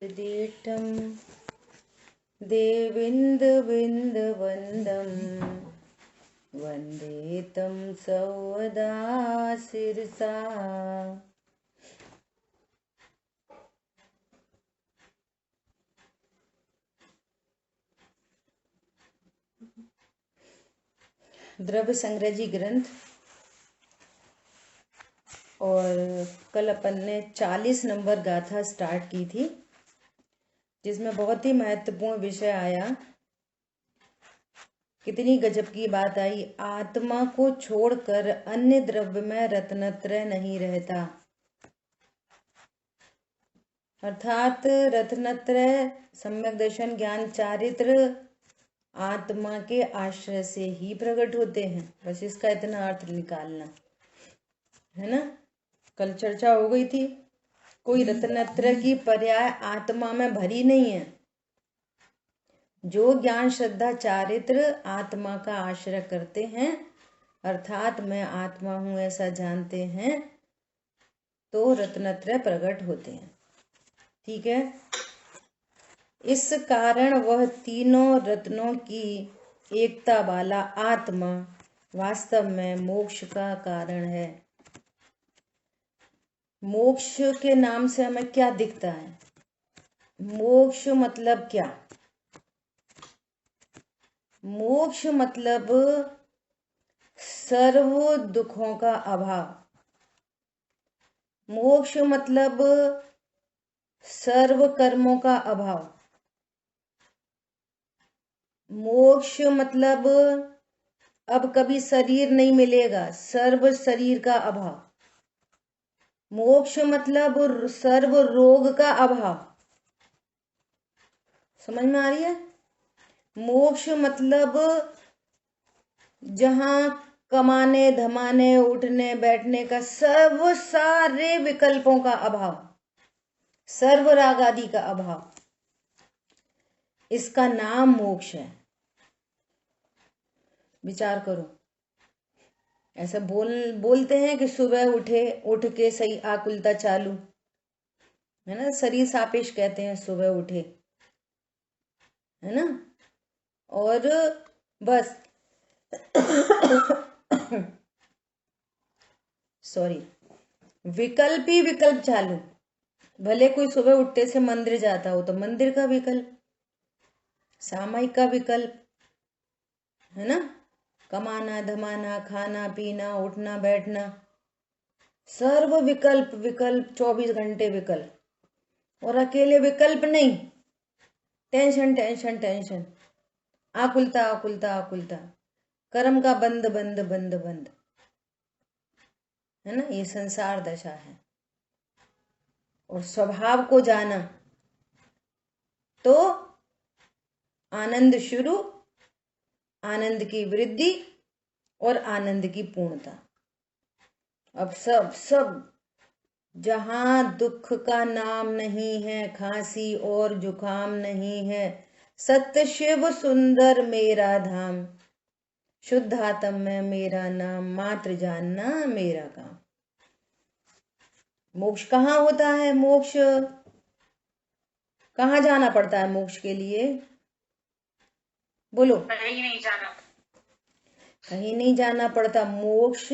दीठं देविन्दुबिन्दुवन्दं वन्दे तं सौदा शिरसा। द्रव्य संग्रह जी ग्रंथ। और कल अपन ने 40 नंबर गाथा स्टार्ट की थी, जिसमें बहुत ही महत्वपूर्ण विषय आया। कितनी गजब की बात आई, आत्मा को छोड़कर अन्य द्रव्य में रत्नत्रय नहीं रहता। अर्थात रत्नत्रय सम्यक दर्शन ज्ञान चारित्र आत्मा के आश्रय से ही प्रकट होते हैं। बस इसका इतना अर्थ निकालना है ना। कल चर्चा हो गई थी, कोई रत्नत्रय की पर्याय आत्मा में भरी नहीं है। जो ज्ञान श्रद्धा चारित्र आत्मा का आश्रय करते हैं, अर्थात मैं आत्मा हूं ऐसा जानते हैं, तो रत्नत्रय प्रकट होते हैं। ठीक है। इस कारण वह तीनों रत्नों की एकता वाला आत्मा वास्तव में मोक्ष का कारण है। मोक्ष के नाम से हमें क्या दिखता है? मोक्ष मतलब क्या? मोक्ष मतलब सर्व दुखों का अभाव। मोक्ष मतलब सर्व कर्मों का अभाव। मोक्ष मतलब अब कभी शरीर नहीं मिलेगा, सर्व शरीर का अभाव। मोक्ष मतलब सर्व रोग का अभाव। समझ में आ रही है? मोक्ष मतलब जहां कमाने धमाने उठने बैठने का सब सारे विकल्पों का अभाव, सर्व राग आदि का अभाव, इसका नाम मोक्ष है। विचार करो। ऐसा बोलते हैं कि सुबह उठ के सही आकुलता चालू, है ना। शरीर सापेक्ष कहते हैं सुबह उठे, है ना। और बस सॉरी, विकल्प ही विकल्प चालू। भले कोई सुबह उठते से मंदिर जाता हो तो मंदिर का विकल्प, सामायिक का विकल्प, है ना। कमाना धमाना खाना पीना उठना बैठना, सर्व विकल्प विकल्प, 24 घंटे विकल्प। और अकेले विकल्प नहीं, टेंशन टेंशन टेंशन, आकुलता आकुलता आकुलता, कर्म का बंद बंद बंद बंद, है ना। ये संसार दशा है। और स्वभाव को जाना तो आनंद शुरू, आनंद की वृद्धि और आनंद की पूर्णता। अब सब जहां दुख का नाम नहीं है, खांसी और जुकाम नहीं है, सत्य शिव सुंदर मेरा धाम, शुद्ध आत्म में मेरा नाम, मात्र जानना मेरा काम। मोक्ष कहाँ होता है? मोक्ष कहाँ जाना पड़ता है मोक्ष के लिए? बोलो। कहीं नहीं जाना, कहीं नहीं जाना पड़ता। मोक्ष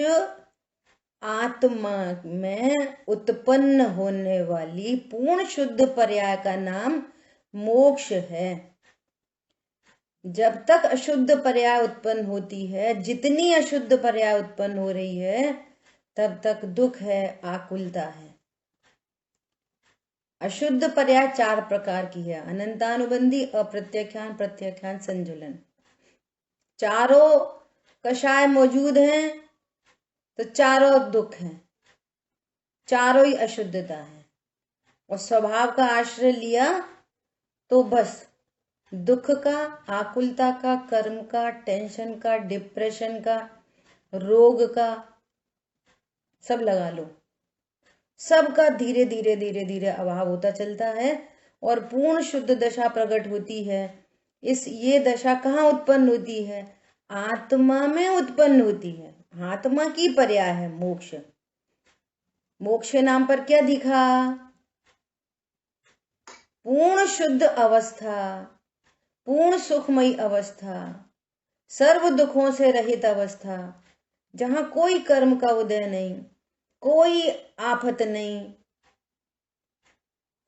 आत्मा में उत्पन्न होने वाली पूर्ण शुद्ध पर्याय का नाम मोक्ष है। जब तक अशुद्ध पर्याय उत्पन्न होती है, जितनी अशुद्ध पर्याय उत्पन्न हो रही है, तब तक दुख है, आकुलता है। अशुद्ध पर्याय 4 प्रकार की है: अनंतानुबंधी, अप्रत्याख्यान, प्रत्याख्यान, संजुलन। चारों कषाय मौजूद हैं तो चारों दुख हैं, चारों ही अशुद्धता है। और स्वभाव का आश्रय लिया तो बस दुख का, आकुलता का, कर्म का, टेंशन का, डिप्रेशन का, रोग का, सब लगा लो। सबका धीरे धीरे धीरे धीरे अभाव होता चलता है और पूर्ण शुद्ध दशा प्रकट होती है। ये दशा कहाँ उत्पन्न होती है? आत्मा में उत्पन्न होती है। आत्मा की पर्याय है मोक्ष। मोक्ष के नाम पर क्या दिखा? पूर्ण शुद्ध अवस्था, पूर्ण सुखमयी अवस्था, सर्व दुखों से रहित अवस्था, जहां कोई कर्म का उदय नहीं, कोई आफत नहीं,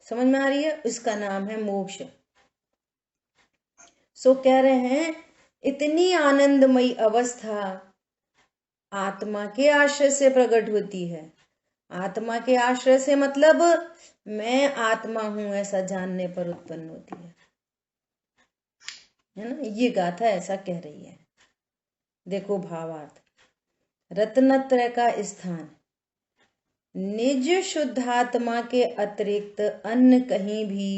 समझ में आ रही है, इसका नाम है मोक्ष। सो कह रहे हैं इतनी आनंदमयी अवस्था आत्मा के आश्रय से प्रकट होती है। आत्मा के आश्रय से मतलब मैं आत्मा हूं ऐसा जानने पर उत्पन्न होती है ना। ये गाथा ऐसा कह रही है। देखो भावार्थ, रत्नत्रय का स्थान निज शुद्धात्मा के अतिरिक्त अन्य कहीं भी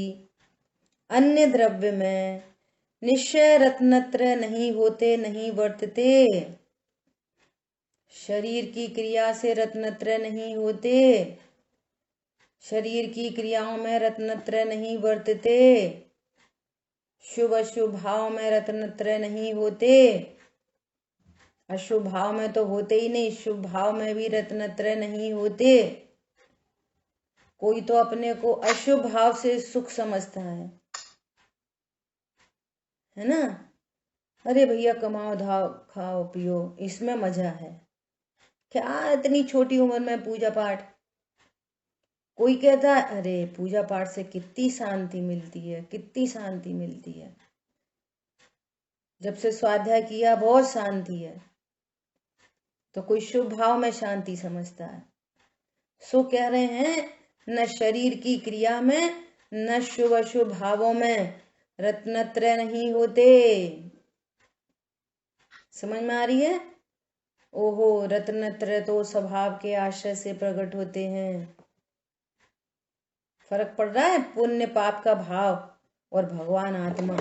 अन्य द्रव्य में निश्चय रत्नत्रय नहीं होते, नहीं वर्तते। शरीर की क्रिया से रत्नत्रय नहीं होते, शरीर की क्रियाओं में रत्नत्रय नहीं वर्तते, शुभ अशुभ भाव में रत्नत्रय नहीं होते, अशुभ भाव में तो होते ही नहीं, शुभ भाव में भी रत्नत्रय नहीं होते। कोई तो अपने को अशुभ भाव से सुख समझता है ना। अरे भैया कमाओ धाओ खाओ पियो, इसमें मजा है, क्या इतनी छोटी उम्र में पूजा पाठ। कोई कहता है अरे पूजा पाठ से कितनी शांति मिलती है, कितनी शांति मिलती है, जब से स्वाध्याय किया बहुत शांति है। तो कोई शुभ भाव में शांति समझता है। सो कह रहे हैं न शरीर की क्रिया में न शुभ अशुभ भावों में रत्नत्रय नहीं होते। समझ में आ रही है। ओहो, रत्नत्रय तो स्वभाव के आश्रय से प्रकट होते हैं। फर्क पड़ रहा है पुण्य पाप का भाव और भगवान आत्मा।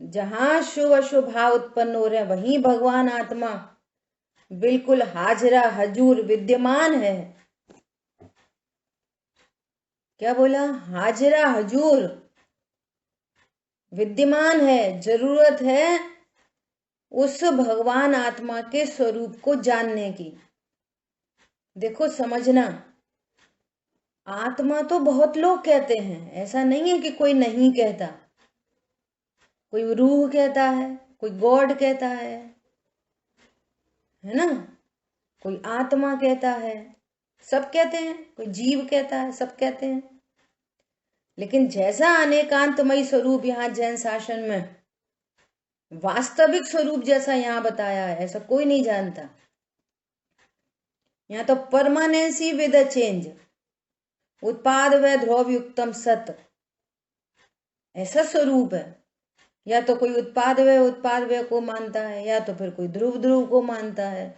जहां शुभ अशुभ भाव उत्पन्न हो रहे हैं वहीं भगवान आत्मा बिल्कुल हाजरा हजूर विद्यमान है। क्या बोला? हाजरा हजूर विद्यमान है। जरूरत है उस भगवान आत्मा के स्वरूप को जानने की। देखो समझना, आत्मा तो बहुत लोग कहते हैं, ऐसा नहीं है कि कोई नहीं कहता। कोई रूह कहता है, कोई गॉड कहता है ना, कोई आत्मा कहता है, सब कहते हैं। कोई जीव कहता है, सब कहते हैं। लेकिन जैसा अनेकांतमयी स्वरूप यहाँ जैन शासन में वास्तविक स्वरूप जैसा यहाँ बताया है, ऐसा कोई नहीं जानता। यहाँ तो परमानेंसी विद अ चेंज, उत्पाद व ध्रुव युक्तम सत, ऐसा स्वरूप है। या तो कोई उत्पाद व को मानता है, या तो फिर कोई ध्रुव ध्रुव को मानता है।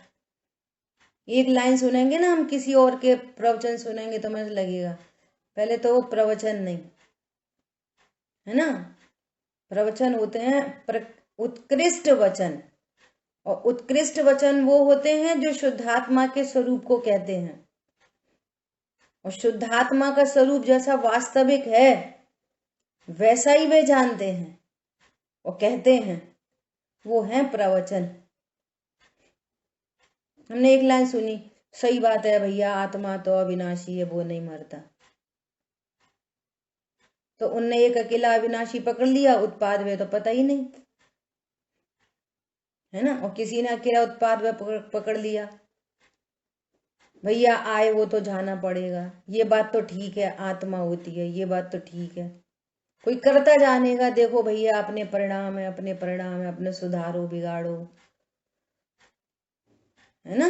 एक लाइन सुनेंगे ना हम, किसी और के प्रवचन सुनेंगे तो मुझे लगेगा पहले तो वो प्रवचन नहीं है ना। प्रवचन होते हैं उत्कृष्ट वचन, और उत्कृष्ट वचन वो होते हैं जो शुद्धात्मा के स्वरूप को कहते हैं। और शुद्धात्मा का स्वरूप जैसा वास्तविक है वैसा ही वे जानते हैं और कहते हैं, वो है प्रवचन। हमने एक लाइन सुनी, सही बात है भैया, आत्मा तो अविनाशी है, वो नहीं मरता। तो उनने एक अकेला अविनाशी पकड़ लिया, उत्पाद वे तो पता ही नहीं है ना। और किसी ने अकेला उत्पाद वे पकड़ लिया, भैया आए वो तो जाना पड़ेगा, ये बात तो ठीक है, आत्मा होती है, ये बात तो ठीक है। कोई करता जानेगा, देखो भैया अपने परिणाम है, अपने परिणाम है, अपने सुधारो बिगाड़ो, है ना।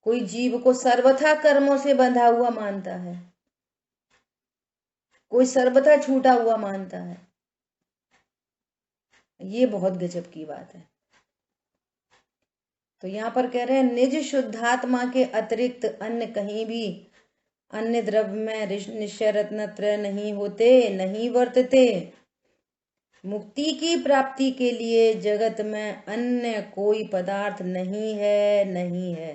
कोई जीव को सर्वथा कर्मों से बंधा हुआ मानता है, कोई सर्वथा छूटा हुआ मानता है। ये बहुत गजब की बात है। तो यहाँ पर कह रहे हैं निज शुद्धात्मा के अतिरिक्त अन्य कहीं भी अन्य द्रव्य में निश्चय रत्नत्रय नहीं होते, नहीं वर्तते। मुक्ति की प्राप्ति के लिए जगत में अन्य कोई पदार्थ नहीं है, नहीं है।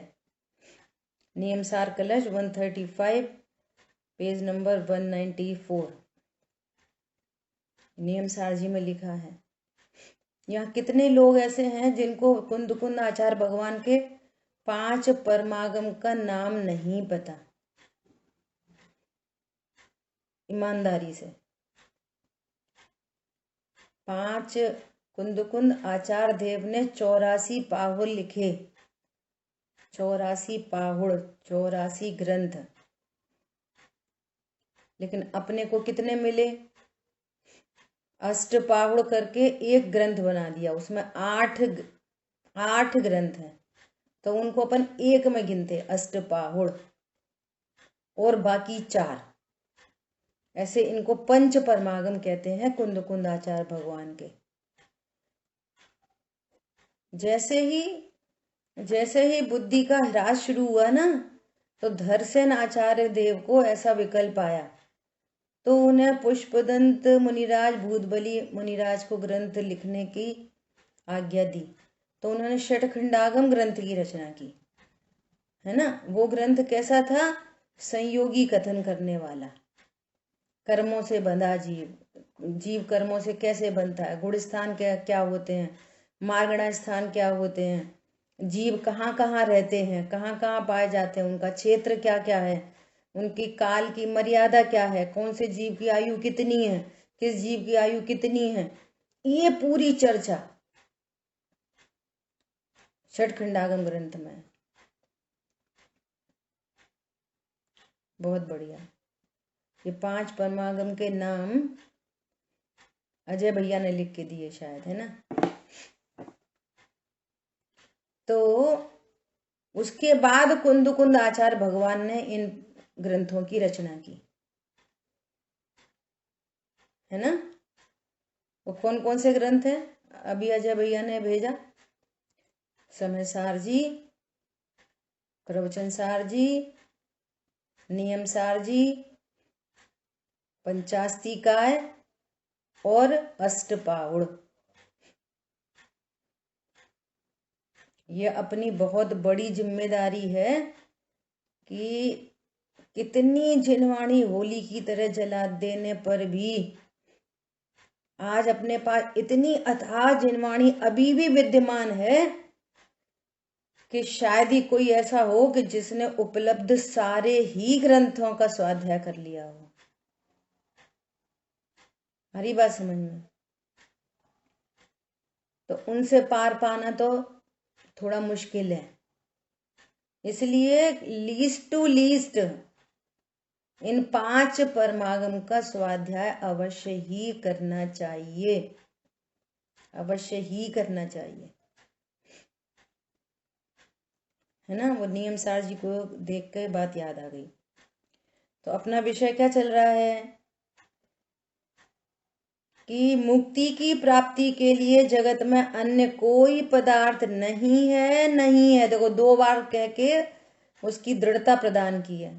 नियमसार कलश 135 पेज नंबर 194 नियमसार जी में लिखा है। यहाँ कितने लोग ऐसे हैं जिनको कुंद कुंद आचार्य भगवान के 5 परमागम का नाम नहीं पता। ईमानदारी से। 5 कुंद आचार्य देव ने 84 पाहुड़ लिखे, 84 पाहुड़, 84 ग्रंथ। लेकिन अपने को कितने मिले? अष्टपाहुड़ करके एक ग्रंथ बना दिया, उसमें 8 ग्रंथ हैं, तो उनको अपन एक में गिनते, अष्टपाहुड़, और बाकी 4। ऐसे इनको पंच परमागम कहते हैं, कुंद आचार्य भगवान के। जैसे ही बुद्धि का ह्रास शुरू हुआ ना, तो धरसेन आचार्य देव को ऐसा विकल्प आया, तो उन्हें पुष्पदंत मुनिराज, भूतबली मुनिराज को ग्रंथ लिखने की आज्ञा दी। तो उन्होंने षटखंडागम ग्रंथ की रचना की, है ना। वो ग्रंथ कैसा था? संयोगी कथन करने वाला। कर्मों से बंधा जीव कर्मों से कैसे बनता है, गुण स्थान क्या होते हैं, मार्गणा स्थान क्या होते हैं, जीव कहाँ कहाँ रहते हैं, कहाँ कहाँ पाए जाते हैं, उनका क्षेत्र क्या क्या है, उनकी काल की मर्यादा क्या है, कौन से जीव की आयु कितनी है, किस जीव की आयु कितनी है, ये पूरी चर्चा षटखंडागम ग्रंथ में। बहुत बढ़िया। ये 5 परमागम के नाम अजय भैया ने लिख के दिए शायद, है ना। तो उसके बाद कुंद आचार्य भगवान ने इन ग्रंथों की रचना की, है ना। वो कौन कौन से ग्रंथ हैं? अभी अजय भैया ने भेजा, समय सार जी, प्रवचन सार जी, नियम सार जी, पंचास्तिकाय और अष्टपाहुड़। ये अपनी बहुत बड़ी जिम्मेदारी है कि कितनी जिनवाणी होली की तरह जला देने पर भी आज अपने पास इतनी अथाह जिनवाणी अभी भी विद्यमान है कि शायद ही कोई ऐसा हो कि जिसने उपलब्ध सारे ही ग्रंथों का स्वाध्याय कर लिया हो। हरी बात समझ में? तो उनसे पार पाना तो थोड़ा मुश्किल है, इसलिए लीस्ट टू लीस्ट इन 5 परमागम का स्वाध्याय अवश्य ही करना चाहिए, अवश्य ही करना चाहिए, है ना। वो नियम सार जी को देख कर बात याद आ गई। तो अपना विषय क्या चल रहा है कि मुक्ति की प्राप्ति के लिए जगत में अन्य कोई पदार्थ नहीं है, नहीं है। देखो 2 बार कह के उसकी दृढ़ता प्रदान की है।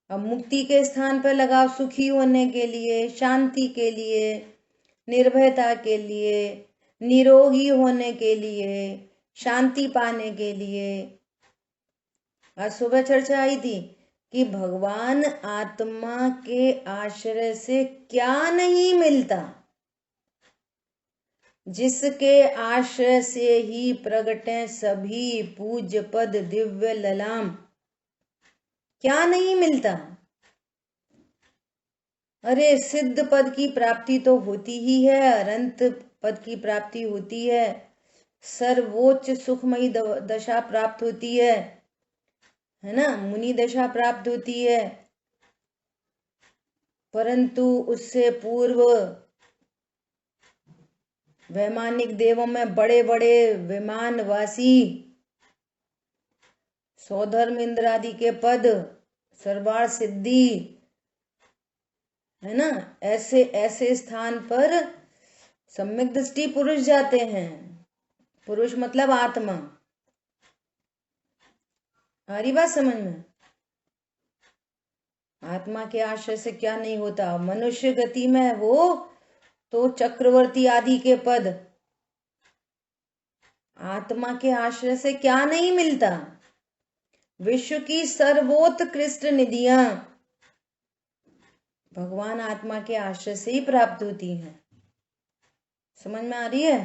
अब मुक्ति के स्थान पर लगाओ सुखी होने के लिए, शांति के लिए, निर्भयता के लिए, निरोगी होने के लिए, शांति पाने के लिए। आज सुबह चर्चा आई थी कि भगवान आत्मा के आश्रय से क्या नहीं मिलता, जिसके आश्रय से ही प्रगटे सभी पूज्य पद दिव्य ललाम। क्या नहीं मिलता? अरे सिद्ध पद की प्राप्ति तो होती ही है, अनंत पद की प्राप्ति होती है, सर्वोच्च सुखमयी दशा प्राप्त होती है ना, मुनि दशा प्राप्त होती है। परंतु उससे पूर्व वैमानिक देवों में बड़े बड़े विमानवासी, सौधर्म इंद्र आदि के पद, सर्वार्थ सिद्धि, है ना, ऐसे ऐसे स्थान पर सम्यक दृष्टि पुरुष जाते हैं। पुरुष मतलब आत्मा। आ रही बात समझ में? आत्मा के आश्रय से क्या नहीं होता। मनुष्य गति में हो तो चक्रवर्ती आदि के पद, आत्मा के आश्रय से क्या नहीं मिलता? विश्व की सर्वोत्कृष्ट निधियां भगवान आत्मा के आश्रय से ही प्राप्त होती हैं। समझ में आ रही है?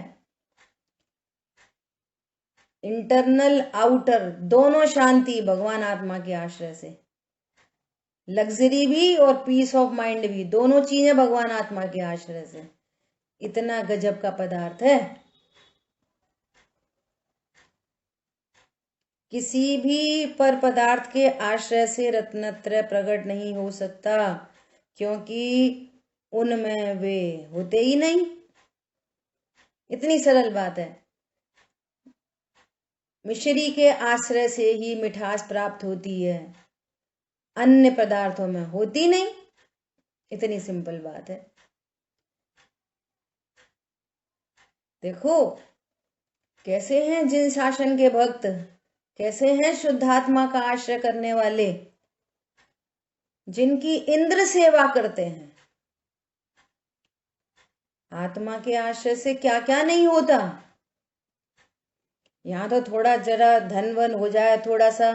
इंटरनल आउटर दोनों शांति भगवान आत्मा के आश्रय से। लग्जरी भी और पीस ऑफ माइंड भी, दोनों चीजें भगवान आत्मा के आश्रय से। इतना गजब का पदार्थ है। किसी भी पर पदार्थ के आश्रय से रत्नत्रय प्रकट नहीं हो सकता, क्योंकि उनमें वे होते ही नहीं। इतनी सरल बात है। मिश्री के आश्रय से ही मिठास प्राप्त होती है, अन्य पदार्थों में होती नहीं। इतनी सिंपल बात है। देखो कैसे हैं जिन शासन के भक्त, कैसे हैं शुद्धात्मा का आश्रय करने वाले, जिनकी इंद्र सेवा करते हैं। आत्मा के आश्रय से क्या क्या नहीं होता। यहां तो थोड़ा जरा धन वन हो जाए, थोड़ा सा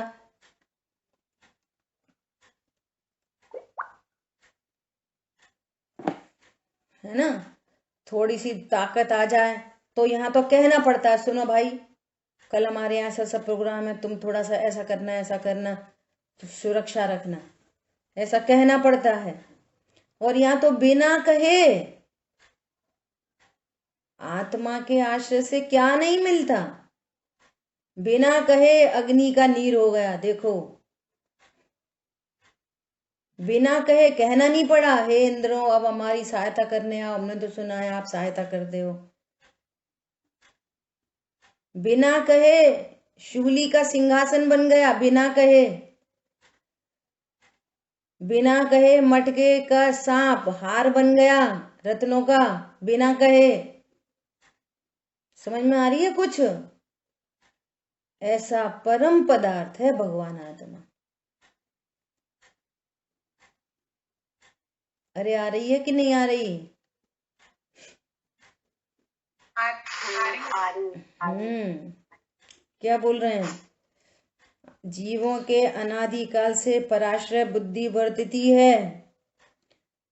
है ना, थोड़ी सी ताकत आ जाए तो यहाँ तो कहना पड़ता है, सुनो भाई कल हमारे यहाँ ऐसा सब प्रोग्राम है, तुम थोड़ा सा ऐसा करना, ऐसा करना, तो सुरक्षा रखना, ऐसा कहना पड़ता है। और यहाँ तो बिना कहे आत्मा के आश्रय से क्या नहीं मिलता। बिना कहे अग्नि का नीर हो गया। देखो बिना कहे, कहना नहीं पड़ा, हे इंद्रों अब हमारी सहायता करने आओ, हमने तो सुना है आप सहायता करते हो। बिना कहे शूली का सिंहासन बन गया, बिना कहे। बिना कहे मटके का सांप हार बन गया रत्नों का, बिना कहे। समझ में आ रही है कुछ? ऐसा परम पदार्थ है भगवान आत्मा। अरे आ रही है कि नहीं आ रही? क्या बोल रहे हैं? जीवों के अनादिकाल से पराश्रय बुद्धि वर्तती है।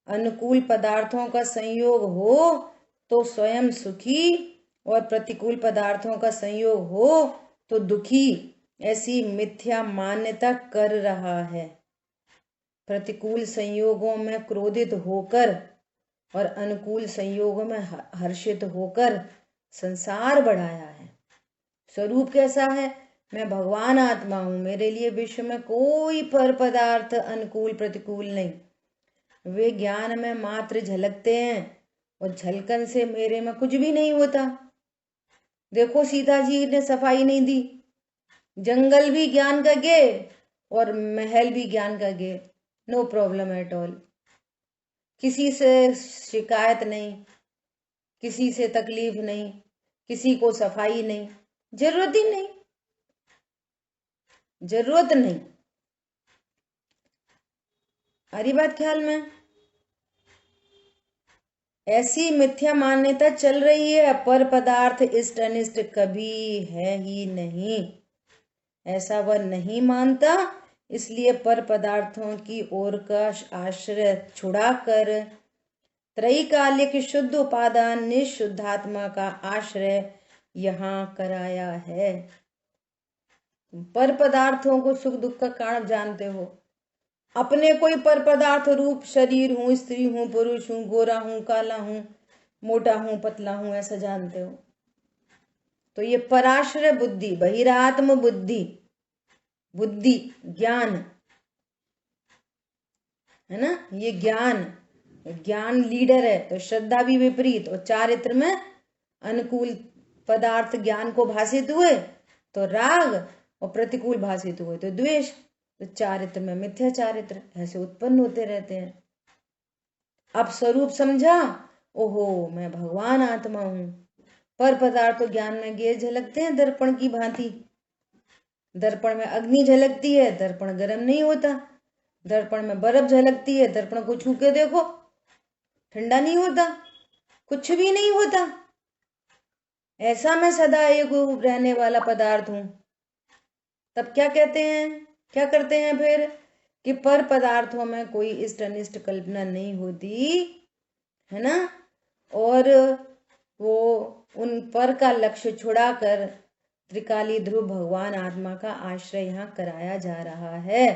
अनुकूल पदार्थों का संयोग हो तो स्वयं सुखी, और प्रतिकूल पदार्थों का संयोग हो तो दुखी, ऐसी मिथ्या मान्यता कर रहा है। प्रतिकूल संयोगों में क्रोधित होकर और अनुकूल संयोगों में हर्षित होकर संसार बढ़ाया है। स्वरूप कैसा है? मैं भगवान आत्मा हूं, मेरे लिए विश्व में कोई पर पदार्थ अनुकूल प्रतिकूल नहीं। वे ज्ञान में मात्र झलकते हैं और झलकन से मेरे में कुछ भी नहीं होता। देखो सीता जी ने सफाई नहीं दी, जंगल भी ज्ञान का गे और महल भी ज्ञान का गे, नो प्रॉब्लम एट ऑल। किसी से शिकायत नहीं, किसी से तकलीफ नहीं, किसी को सफाई नहीं, जरूरत ही नहीं, जरूरत नहीं। आ रही बात ख्याल में? ऐसी मिथ्या मान्यता चल रही है, पर पदार्थ इष्ट अनिष्ट कभी है ही नहीं, ऐसा वह नहीं मानता। इसलिए पर पदार्थों की ओर का आश्रय छुड़ाकर त्रैकालिक शुद्ध उपादान निशुद्धात्मा का आश्रय यहाँ कराया है। पर पदार्थों को सुख दुख का कारण जानते हो, अपने कोई पर पदार्थ रूप शरीर हूं, स्त्री हूं, पुरुष हूं, गोरा हूं, काला हूं, मोटा हूं, पतला हूं, ऐसा जानते हो। तो ये पराश्रय बुद्धि, बहिरात्म बुद्धि, बुद्धि ज्ञान है ना, ये ज्ञान, ज्ञान लीडर है। तो श्रद्धा भी विपरीत और चारित्र में अनुकूल पदार्थ ज्ञान को भाषित हुए तो राग, और प्रतिकूल भाषित हुए तो द्वेष। तो चारित्र में मिथ्या चारित्र ऐसे उत्पन्न होते रहते हैं। अब स्वरूप समझा, ओहो मैं भगवान आत्मा हूं। पर पदार्थ तो ज्ञान में गे झलकते हैं दर्पण की भांति। दर्पण में अग्नि झलकती है, दर्पण गर्म नहीं होता। दर्पण में बर्फ झलकती है, दर्पण को छू के देखो ठंडा नहीं होता, कुछ भी नहीं होता। ऐसा मैं सदा एक रहने वाला पदार्थ हूं। तब क्या कहते हैं, क्या करते हैं फिर कि पर पदार्थों में कोई इष्ट अनिष्ट कल्पना नहीं होती है ना, और वो उन पर का लक्ष्य छुड़ाकर त्रिकाली ध्रुव भगवान आत्मा का आश्रय यहाँ कराया जा रहा है।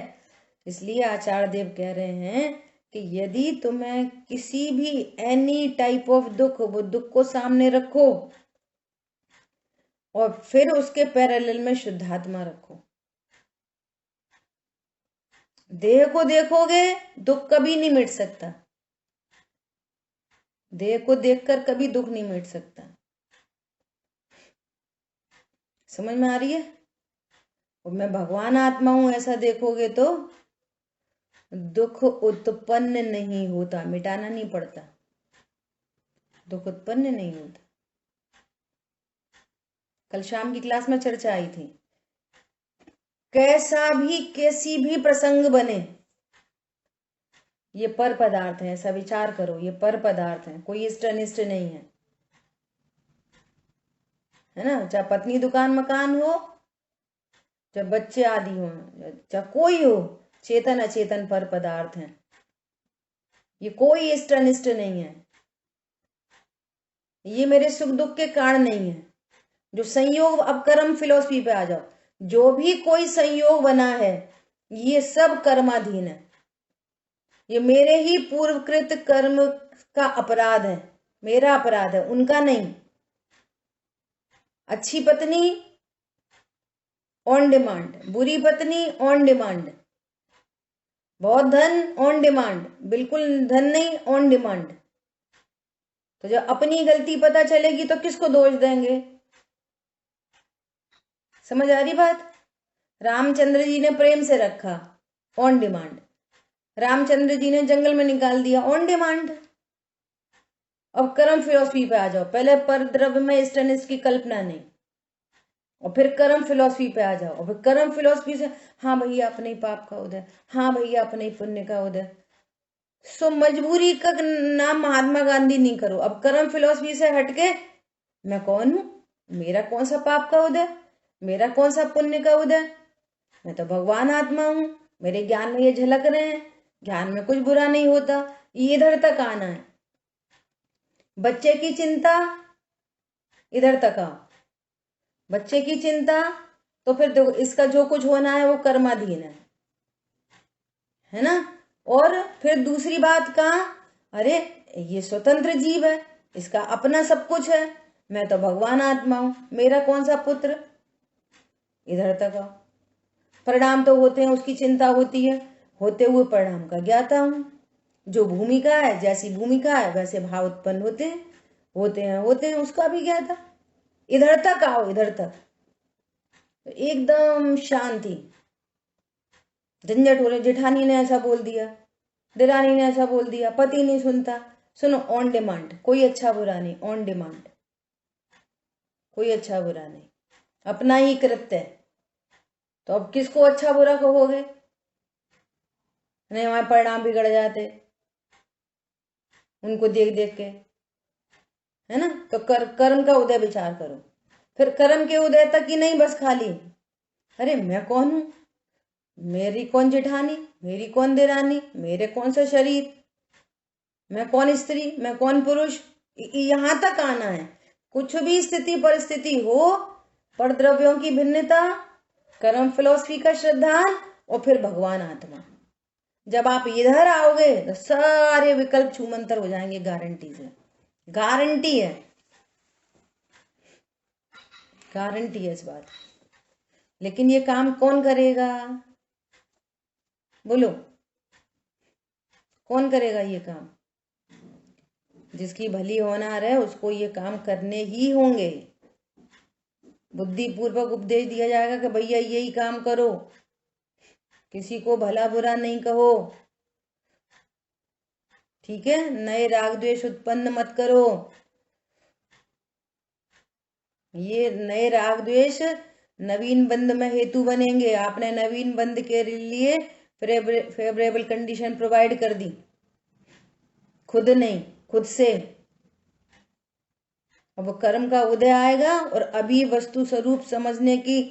इसलिए आचार्य देव कह रहे हैं कि यदि तुम्हें किसी भी एनी टाइप ऑफ दुख, वो दुख को सामने रखो और फिर उसके पैरेलल में शुद्धात्मा रखो। देह को देखोगे, दुख कभी नहीं मिट सकता। देह को देखकर कभी दुख नहीं मिट सकता। समझ में आ रही है? और मैं भगवान आत्मा हूं ऐसा देखोगे तो दुख उत्पन्न नहीं होता, मिटाना नहीं पड़ता, दुख उत्पन्न नहीं होता। कल शाम की क्लास में चर्चा आई थी, कैसा भी कैसी भी प्रसंग बने, ये पर पदार्थ है, ऐसा विचार करो, ये पर पदार्थ है, कोई इष्ट अनिष्ट नहीं है, है ना। चाहे पत्नी दुकान मकान हो, चाहे बच्चे आदि हो, चाहे कोई हो, चेतन अचेतन पर पदार्थ हैं, ये कोई इष्ट अनिष्ट नहीं है, ये मेरे सुख दुख के कारण नहीं है। जो संयोग, अब कर्म फिलॉसफी पे आ जाओ, जो भी कोई संयोग बना है ये सब कर्माधीन है, ये मेरे ही पूर्वकृत कर्म का अपराध है, मेरा अपराध है, उनका नहीं। अच्छी पत्नी ऑन डिमांड, बुरी पत्नी ऑन डिमांड, बहुत धन ऑन डिमांड, बिल्कुल धन नहीं ऑन डिमांड। तो जब अपनी गलती पता चलेगी तो किसको दोष देंगे? समझ आ रही बात? रामचंद्र जी ने प्रेम से रखा, ऑन डिमांड। रामचंद्र जी ने जंगल में निकाल दिया, ऑन डिमांड। अब कर्म फिलॉसफी पे आ जाओ, पहले पर द्रव्य में इष्ट अनिष्ट की कल्पना नहीं, और फिर कर्म फिलॉसफी पे आ जाओ, और फिर कर्म फिलॉसफी से हाँ भैया अपने ही पाप का उदय, हाँ भैया अपने ही पुण्य का उदय। सो मजबूरी का नाम महात्मा गांधी नहीं करो। अब कर्म फिलॉसफी से हटके मैं कौन हूं, मेरा कौन सा पाप का उदय, मेरा कौन सा पुण्य का उदय, मैं तो भगवान आत्मा हूं, मेरे ज्ञान में ये झलक रहे हैं, ज्ञान में कुछ बुरा नहीं होता, ये इधर तक आना है। बच्चे की चिंता, इधर तक आओ, बच्चे की चिंता, तो फिर देखो इसका जो कुछ होना है वो कर्माधीन है ना। और फिर दूसरी बात कहा, अरे ये स्वतंत्र जीव है, इसका अपना सब कुछ है, मैं तो भगवान आत्मा हूं, मेरा कौन सा पुत्र, इधर तक आओ। परिणाम तो होते हैं, उसकी चिंता होती है, होते हुए परिणाम का ज्ञाता हूं। जो भूमिका है, जैसी भूमिका है वैसे भाव उत्पन्न होते हैं, उसका भी ज्ञाता। इधर तक आओ, इधर तक एकदम शांति। झंझट हो रहे, जेठानी ने ऐसा बोल दिया, देरानी ने ऐसा बोल दिया, पति नहीं सुनता, सुनो ऑन डिमांड, कोई अच्छा बुरा नहीं, ऑन डिमांड, कोई अच्छा बुरा नहीं, अपना ही कृत्य है। तो अब किसको अच्छा बुरा कहोगे? नहीं, हमारे परिणाम बिगड़ जाते उनको देख देख के, है ना। तो कर्म का उदय विचार करो। फिर कर्म के उदय तक ही नहीं बस खाली, अरे मैं कौन हूं, मेरी कौन जेठानी, मेरी कौन देरानी, मेरे कौन सा शरीर, मैं कौन स्त्री, मैं कौन पुरुष, यहां तक आना है। कुछ भी स्थिति परिस्थिति हो, पर द्रव्यों की भिन्नता, कर्म फिलॉसफी का श्रद्धान, और फिर भगवान आत्मा। जब आप इधर आओगे तो सारे विकल्प छूमंतर हो जाएंगे, गारंटी से, गारंटी है, गारंटी है इस बात। लेकिन ये काम कौन करेगा? बोलो, कौन करेगा ये काम? जिसकी भली होनार है उसको ये काम करने ही होंगे। बुद्धिपूर्वक उपदेश दिया जाएगा कि भैया यही काम करो, किसी को भला बुरा नहीं कहो, ठीक है, नए राग द्वेष उत्पन्न मत करो। ये नए राग द्वेष नवीन बंध में हेतु बनेंगे। आपने नवीन बंध के लिए फेवरेबल कंडीशन प्रोवाइड कर दी, खुद नहीं, खुद से। अब कर्म का उदय आएगा और अभी वस्तु स्वरूप समझने की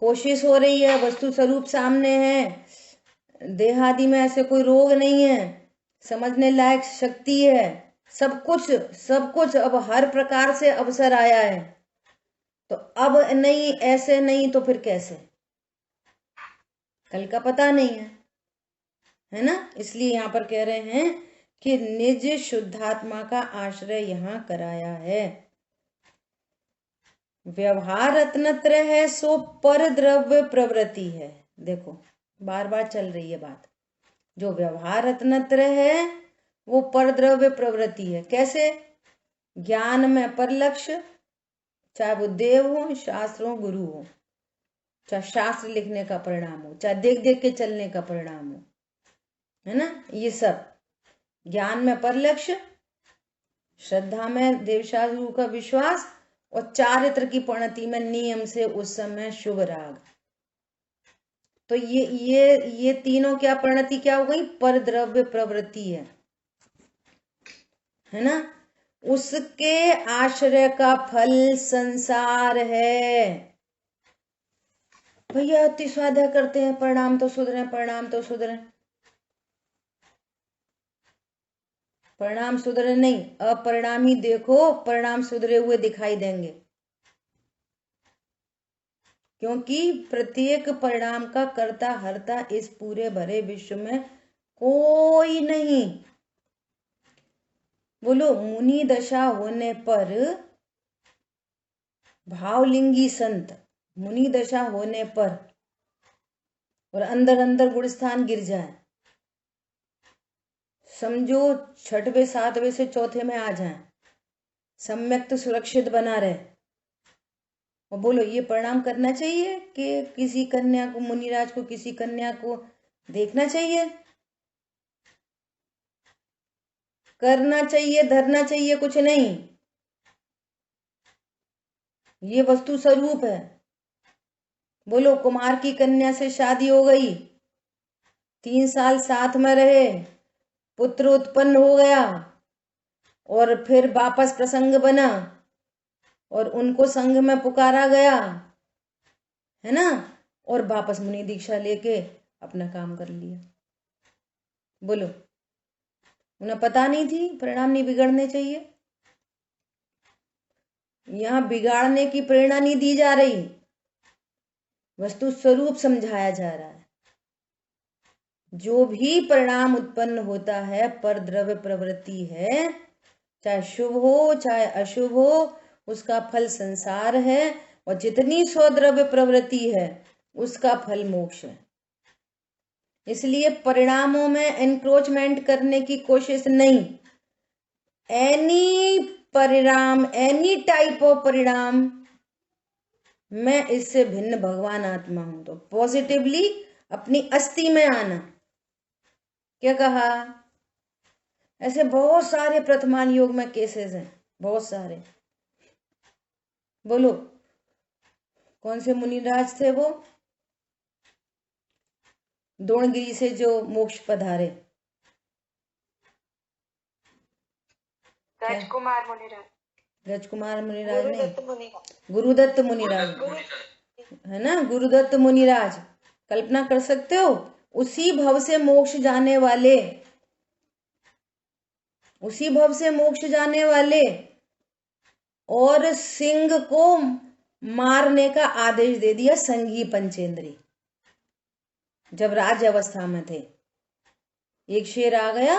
कोशिश हो रही है, वस्तु स्वरूप सामने है, देहादि में ऐसे कोई रोग नहीं है, समझने लायक शक्ति है, सब कुछ अब हर प्रकार से अवसर आया है। तो अब नहीं, ऐसे नहीं तो फिर कैसे? कल का पता नहीं है, है ना। इसलिए यहाँ पर कह रहे हैं कि निज शुद्धात्मा का आश्रय यहाँ कराया है। व्यवहार रत्नत्र है सो पर द्रव्य प्रवृत्ति है। देखो बार बार चल रही है बात। जो व्यवहार रत्नत्र है वो पर द्रव्य प्रवृत्ति है। कैसे? ज्ञान में पर लक्ष्य, चाहे वो देव हो, शास्त्र हो, गुरु हो, चाहे शास्त्र लिखने का परिणाम हो, चाहे देख देख के चलने का परिणाम हो, है ना। ये सब ज्ञान में पर लक्ष्य, श्रद्धा में देवशास्त्र गुरु का विश्वास, और चारित्र की परिणति में नियम से उस समय शुभ राग। तो ये तीनों क्या परिणति क्या हो गई? पर द्रव्य प्रवृत्ति है ना। उसके आश्रय का फल संसार है। भैया अति स्वाध्याय करते हैं, परिणाम तो सुधरे, परिणाम तो सुधरे। परिणाम सुधरे नहीं, अपरिणामी देखो परिणाम सुधरे हुए दिखाई देंगे, क्योंकि प्रत्येक परिणाम का कर्ता हर्ता इस पूरे भरे विश्व में कोई नहीं। बोलो, मुनि दशा होने पर भावलिंगी संत, मुनि दशा होने पर और अंदर अंदर गुणस्थान गिर जाए, समझो छठवें सातवें से चौथे में आ जाए, सम्यक तो सुरक्षित बना रहे, और बोलो ये परिणाम करना चाहिए कि किसी कन्या को, मुनिराज को किसी कन्या को देखना चाहिए, करना चाहिए, धरना चाहिए, कुछ नहीं। ये वस्तु स्वरूप है। बोलो, कुमार की कन्या से शादी हो गई, 3 साल साथ में रहे, पुत्र उत्पन्न हो गया, और फिर वापस प्रसंग बना और उनको संघ में पुकारा गया, है ना, और वापस मुनि दीक्षा लेके अपना काम कर लिया। बोलो, उन्हें पता नहीं थी परिणाम नहीं बिगड़ने चाहिए? यहां बिगाड़ने की प्रेरणा नहीं दी जा रही, वस्तु स्वरूप समझाया जा रहा है। जो भी परिणाम उत्पन्न होता है पर द्रव्य प्रवृत्ति है, चाहे शुभ हो चाहे अशुभ हो, उसका फल संसार है, और जितनी स्वद्रव्य प्रवृत्ति है उसका फल मोक्ष है। इसलिए परिणामों में एनक्रोचमेंट करने की कोशिश नहीं। एनी परिणाम, एनी टाइप ऑफ परिणाम, मैं इससे भिन्न भगवान आत्मा हूं, तो पॉजिटिवली अपनी अस्थि में आना। क्या कहा? ऐसे बहुत सारे प्रथमान योग में केसेस हैं, बहुत सारे। बोलो, कौन से मुनिराज थे वो? द्रोणगिरी से जो मोक्ष पधारे, राजकुमार मुनिराज, राजकुमार मुनिराज नहीं, गुरुदत्त मुनिराज, है ना, गुरुदत्त मुनिराज। कल्पना कर सकते हो, उसी भव से मोक्ष जाने वाले, उसी भव से मोक्ष जाने वाले, और सिंह को मारने का आदेश दे दिया संघी पंचेंद्री, जब राज्य अवस्था में थे। एक शेर आ गया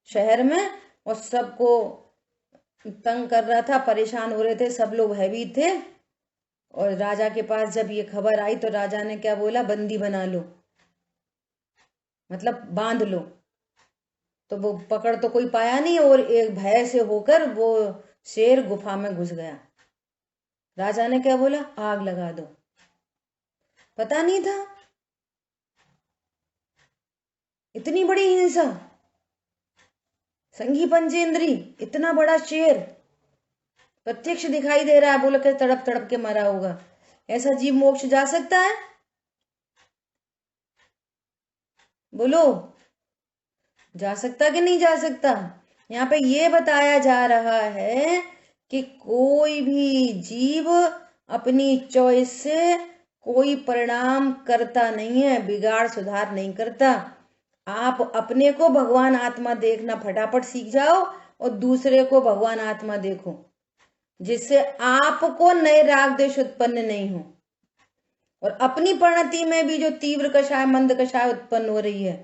शहर में और सबको तंग कर रहा था, परेशान हो रहे थे, सब लोग भयभीत थे। और राजा के पास जब ये खबर आई तो राजा ने क्या बोला? बंदी बना लो, मतलब बांध लो। तो वो पकड़ तो कोई पाया नहीं, और एक भय से होकर वो शेर गुफा में घुस गया। राजा ने क्या बोला? आग लगा दो। पता नहीं था इतनी बड़ी हिंसा। संघी पंचेंद्री, इतना बड़ा शेर प्रत्यक्ष दिखाई दे रहा है, बोला के तड़प तड़प के मरा होगा। ऐसा जीव मोक्ष जा सकता है? बोलो, जा सकता कि नहीं जा सकता? यहाँ पे ये बताया जा रहा है कि कोई भी जीव अपनी चॉइस से कोई परिणाम करता नहीं है, बिगाड़ सुधार नहीं करता। आप अपने को भगवान आत्मा देखना फटाफट सीख जाओ और दूसरे को भगवान आत्मा देखो, जिससे आपको नए राग देश उत्पन्न नहीं हो। और अपनी परिणति में भी जो तीव्र कषाय मंद कषाय उत्पन्न हो रही है,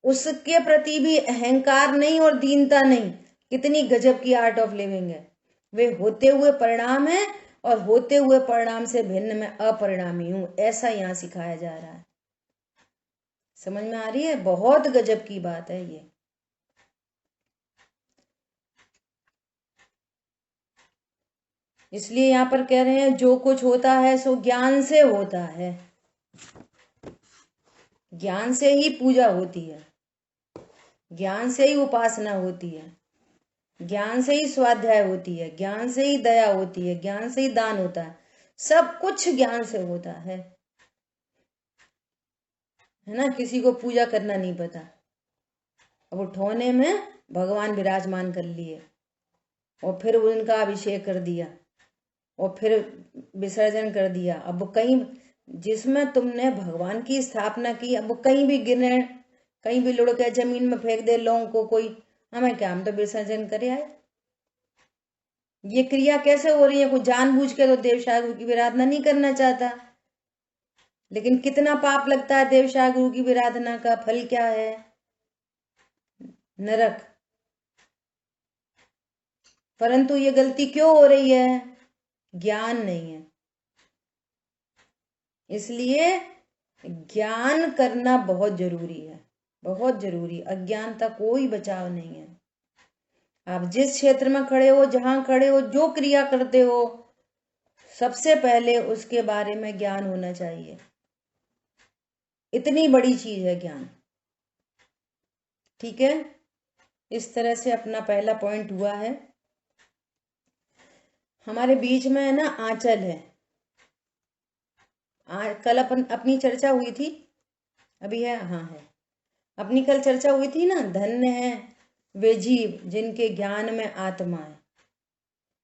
उसके प्रति भी अहंकार नहीं और दीनता नहीं। कितनी गजब की आर्ट ऑफ लिविंग है। वे होते हुए परिणाम है और होते हुए परिणाम से भिन्न मैं अपरिणामी हूं, ऐसा यहां सिखाया जा रहा है। समझ में आ रही है? बहुत गजब की बात है ये। इसलिए यहां पर कह रहे हैं जो कुछ होता है सो ज्ञान से होता है। ज्ञान से ही पूजा होती है, ज्ञान से ही उपासना होती है, ज्ञान से ही स्वाध्याय होती है, ज्ञान से ही दया होती है, ज्ञान से ही दान होता है। सब कुछ ज्ञान से होता है ना? किसी को पूजा करना नहीं पता, अब उठौने में भगवान विराजमान कर लिए और फिर उनका अभिषेक कर दिया और फिर विसर्जन कर दिया। अब वो कहीं जिसमें तुमने भगवान की स्थापना की, अब वो कहीं भी गिरे, कहीं भी लुढ़ के जमीन में फेंक दे लोगों को कोई, हमें क्या, हम तो विसर्जन करे आए। ये क्रिया कैसे हो रही है? कोई जानबूझ के तो देव शाह गुरु की विराधना नहीं करना चाहता, लेकिन कितना पाप लगता है देव शाह गुरु की विराधना का। फल क्या है? नरक। परंतु ये गलती क्यों हो रही है? ज्ञान नहीं है। इसलिए ज्ञान करना बहुत जरूरी है, बहुत जरूरी। अज्ञानता कोई बचाव नहीं है। आप जिस क्षेत्र में खड़े हो, जहां खड़े हो, जो क्रिया करते हो, सबसे पहले उसके बारे में ज्ञान होना चाहिए। इतनी बड़ी चीज है ज्ञान। ठीक है, इस तरह से अपना पहला पॉइंट हुआ है। हमारे बीच में है ना आंचल है। कल अपनी चर्चा हुई थी, अभी है, हाँ है, अपनी कल चर्चा हुई थी ना, धन्य है वे जीव जिनके ज्ञान में आत्मा है।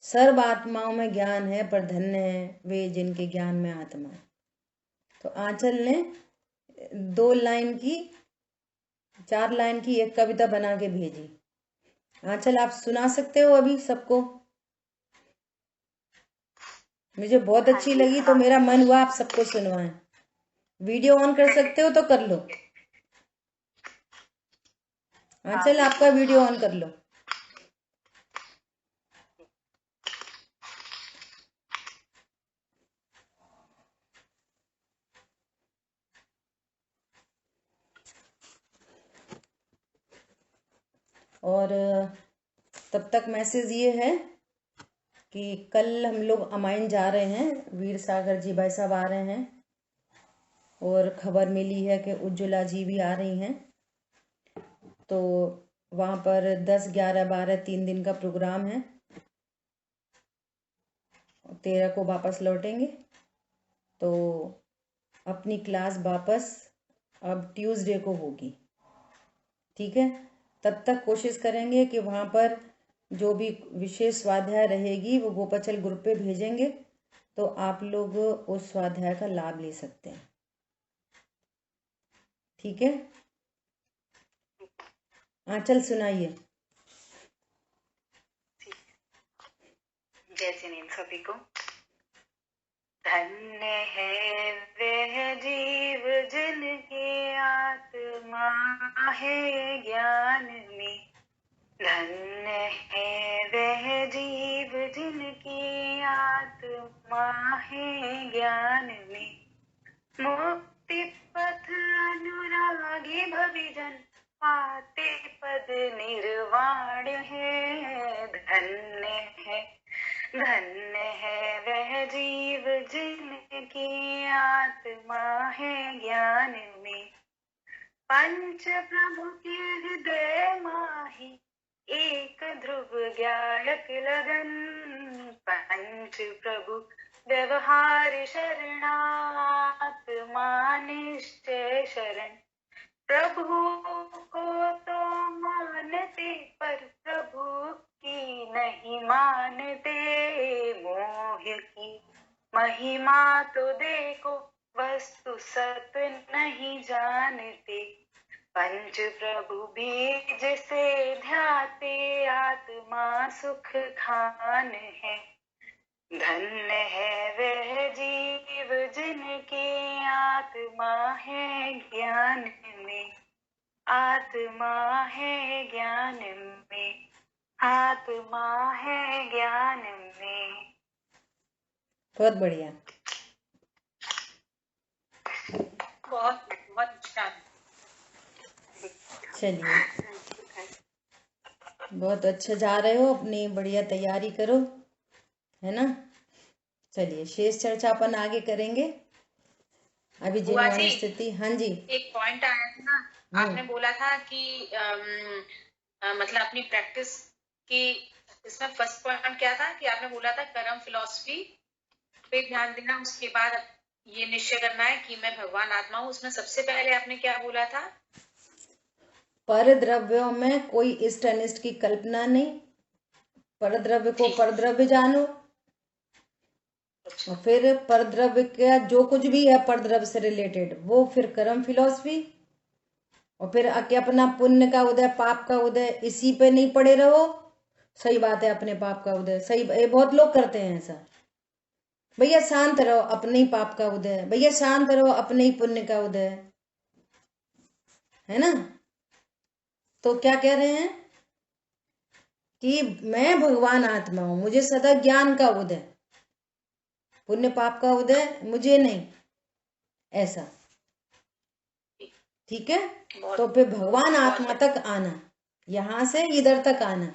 सर्व आत्माओं में ज्ञान है, पर धन्य है वे जिनके ज्ञान में आत्मा है। तो आंचल ने 2 लाइन की, 4 लाइन की एक कविता बना के भेजी। आंचल, आप सुना सकते हो अभी सबको? मुझे बहुत अच्छी लगी तो मेरा मन हुआ आप सबको सुनवाएं। वीडियो ऑन कर सकते हो तो कर लो। आंचल, आपका वीडियो ऑन कर लो। और तब तक मैसेज ये है कि कल हम लोग अमाइन जा रहे हैं, वीर सागर जी भाई साहब आ रहे हैं, और खबर मिली है कि उज्ज्वला जी भी आ रही हैं। तो वहाँ पर 10, 11, 12 3 दिन का प्रोग्राम है। 13 को वापस लौटेंगे। तो अपनी क्लास वापस अब ट्यूसडे को होगी। ठीक है, तब तक कोशिश करेंगे कि वहाँ पर जो भी विशेष स्वाध्याय रहेगी वो गोपाचल ग्रुप पे भेजेंगे, तो आप लोग उस स्वाध्याय का लाभ ले सकते हैं। ठीक है, आंचल सुनाइए। जय जिनेन्द्र सभी को। धन्य है वह जीव जिनकी आत्मा है ज्ञान में, धन्य है वह जीव जिनकी आत्मा है ज्ञान में, मुक्ति पथ अनुरागी भविजन पाते पद निर्वाण है। धन्य है वह जीव जिनकी आत्मा है ज्ञान में, पंच प्रभु के हृदय माही एक ध्रुव ज्ञायक लगन, पंच प्रभु व्यवहार शरणात्मा निश्चय शरण, प्रभु को तो मानते पर प्रभु की नहीं मानते, मोह की महिमा तो देखो वस्तु सत नहीं जानते, पंच प्रभु भी जिसे ध्याते आत्मा सुख खान है, धन्य है वह जीव जिनकी आत्मा है ज्ञान में। आत्मा है ज्ञान में, आत्मा है ज्ञान में। बहुत बढ़िया, बहुत बहुत अच्छा। चलिए बहुत अच्छा जा रहे हो, अपनी बढ़िया तैयारी करो, है ना। चलिए शेष चर्चा अपन आगे करेंगे। अभी बुआ जिनवाणी जी, स्थिति, हाँ जी। एक पॉइंट आया था ना, आपने बोला था कि मतलब अपनी प्रैक्टिस की, इसमें फर्स्ट पॉइंट क्या था कि आपने बोला था कर्म फिलॉसफी पे ध्यान देना, उसके बाद ये निश्चय करना है कि मैं भगवान आत्मा हूँ। उसमें सबसे पहले आपने क्या बोला था? पर द्रव्यों में कोई इष्ट अनिष्ट की कल्पना नहीं, पर द्रव्य को पर द्रव्य जानो, और फिर पर द्रव्य का जो कुछ भी है पर द्रव्य से रिलेटेड वो फिर कर्म फिलॉसफी, और फिर आके अपना पुण्य का उदय पाप का उदय, इसी पे नहीं पड़े रहो। सही बात है, अपने पाप का उदय सही, ये बहुत लोग करते हैं ऐसा, भैया शांत रहो अपने ही पाप का उदय, भैया शांत रहो अपने ही पुण्य का उदय, है ना। तो क्या कह रहे हैं कि मैं भगवान आत्मा हूं, मुझे सदा ज्ञान का उदय, पुण्य पाप का उदय मुझे नहीं, ऐसा। ठीक है, तो फिर भगवान आत्मा तक आना, यहां से इधर तक आना,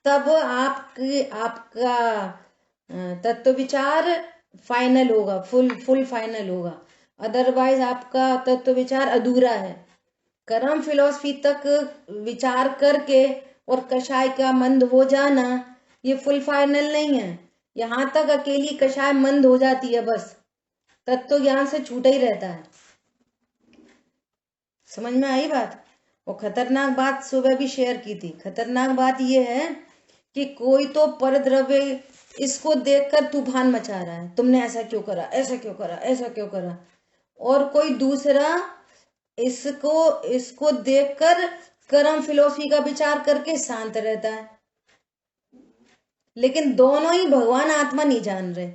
तब आपका तत्व विचार फाइनल होगा, फुल फाइनल होगा। अदरवाइज आपका तत्व विचार अधूरा है। कर्म फिलॉसफी तक विचार करके और कषाय का मंद हो जाना ये फुल फाइनल नहीं है। यहां तक अकेली कषाय मंद हो जाती है, बस तत्व ज्ञान से छूटा ही रहता है। समझ में आई बात। और खतरनाक बात सुबह भी शेयर की थी, खतरनाक बात यह है कि कोई तो पर द्रव्य इसको देखकर तूफान मचा रहा है, तुमने ऐसा क्यों करा, ऐसा क्यों करा, ऐसा क्यों करा, और कोई दूसरा इसको देखकर कर्म फिलॉसफी का विचार करके शांत रहता है। लेकिन दोनों ही भगवान आत्मा नहीं जान रहे,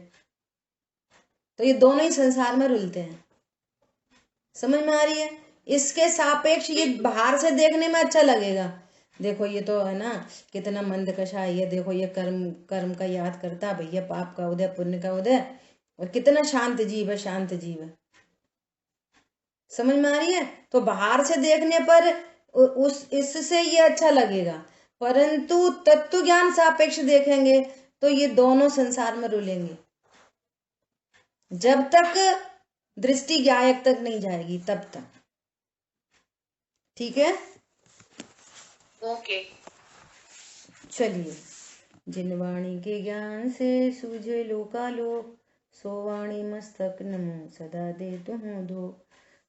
तो ये दोनों ही संसार में रुलते हैं। समझ में आ रही है। इसके सापेक्ष ये बाहर से देखने में अच्छा लगेगा, देखो ये तो है ना कितना मंद कषाय है, देखो ये कर्म कर्म का याद करता, भैया पाप का उदय पुण्य का उदय, और कितना शांत जीव है, शांत जीव है। समझ में आ रही है। तो बाहर से देखने पर उस इससे ये अच्छा लगेगा, परंतु तत्व ज्ञान सापेक्ष देखेंगे तो ये दोनों संसार में रुलेंगे, जब तक दृष्टि ज्ञायक तक नहीं जाएगी तब तक। ठीक है, ओके। चलिए। जिन वाणी के ज्ञान से सूझे लोकालोक, सो वाणी मस्तक नमो सदा दे तुम दो।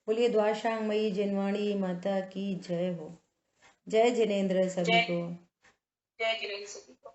बोलिए द्वाशांगमयी जिनवाणी माता की जय हो। जय जिनेन्द्र सभी को। जय जिनेन्द्र सभी को।